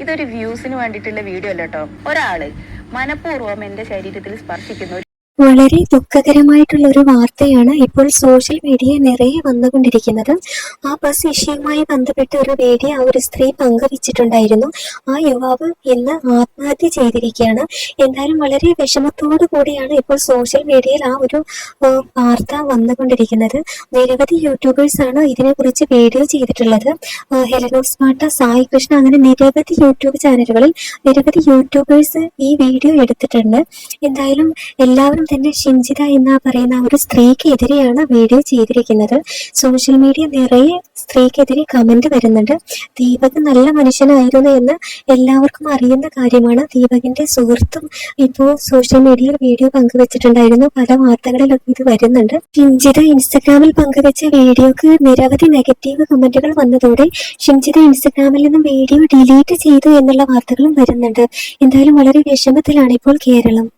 ഇതൊരു വ്യൂസിന് വേണ്ടിയിട്ടുള്ള വീഡിയോ അല്ല കേട്ടോ. ഒരാള് മനഃപൂർവ്വം എന്റെ ശരീരത്തിൽ സ്പർശിക്കുന്ന വളരെ ദുഃഖകരമായിട്ടുള്ള ഒരു വാർത്തയാണ് ഇപ്പോൾ സോഷ്യൽ മീഡിയ നിറയെ വന്നുകൊണ്ടിരിക്കുന്നത്. ആ ബസ് ഇഷ്യൂവുമായി ബന്ധപ്പെട്ട ഒരു വീഡിയോ ഒരു സ്ത്രീ പങ്കുവച്ചിട്ടുണ്ടായിരുന്നു. ആ യുവാവ് ഇന്ന് ആത്മഹത്യ ചെയ്തിരിക്കുകയാണ്. എന്തായാലും വളരെ വിഷമത്തോടു കൂടിയാണ് ഇപ്പോൾ സോഷ്യൽ മീഡിയയിൽ ആ ഒരു വാർത്ത വന്നുകൊണ്ടിരിക്കുന്നത്. നിരവധി യൂട്യൂബേഴ്സാണ് ഇതിനെക്കുറിച്ച് വീഡിയോ ചെയ്തിട്ടുള്ളത്. ഹെലനോസ് മാട്ട, സായി കൃഷ്ണ, അങ്ങനെ നിരവധി യൂട്യൂബ് ചാനലുകളിൽ നിരവധി യൂട്യൂബേഴ്സ് ഈ വീഡിയോ എടുത്തിട്ടുണ്ട്. എന്തായാലും എല്ലാവരും തന്നെ ഷിഞ്ചിത എന്ന പറയുന്ന ഒരു സ്ത്രീക്കെതിരെയാണ് വീഡിയോ ചെയ്തിരിക്കുന്നത്. സോഷ്യൽ മീഡിയ നിറയെ സ്ത്രീക്കെതിരെ കമന്റ് വരുന്നുണ്ട്. ദീപക് നല്ല മനുഷ്യനായിരുന്നു എന്ന് എല്ലാവർക്കും അറിയുന്ന കാര്യമാണ്. ദീപകിന്റെ സുഹൃത്തും ഇപ്പോൾ സോഷ്യൽ മീഡിയയിൽ വീഡിയോ പങ്കുവച്ചിട്ടുണ്ടായിരുന്നു. പല വാർത്തകളിലൊക്കെ ഇത് വരുന്നുണ്ട്. ഷിഞ്ചിത ഇൻസ്റ്റഗ്രാമിൽ പങ്കുവച്ച വീഡിയോക്ക് നിരവധി നെഗറ്റീവ് കമന്റുകൾ വന്നതോടെ ഷിഞ്ചിത ഇൻസ്റ്റഗ്രാമിൽ നിന്നും വീഡിയോ ഡിലീറ്റ് ചെയ്തു എന്നുള്ള വാർത്തകളും വരുന്നുണ്ട്. എന്തായാലും വളരെ വിഷമത്തിലാണ് ഇപ്പോൾ കേരളം.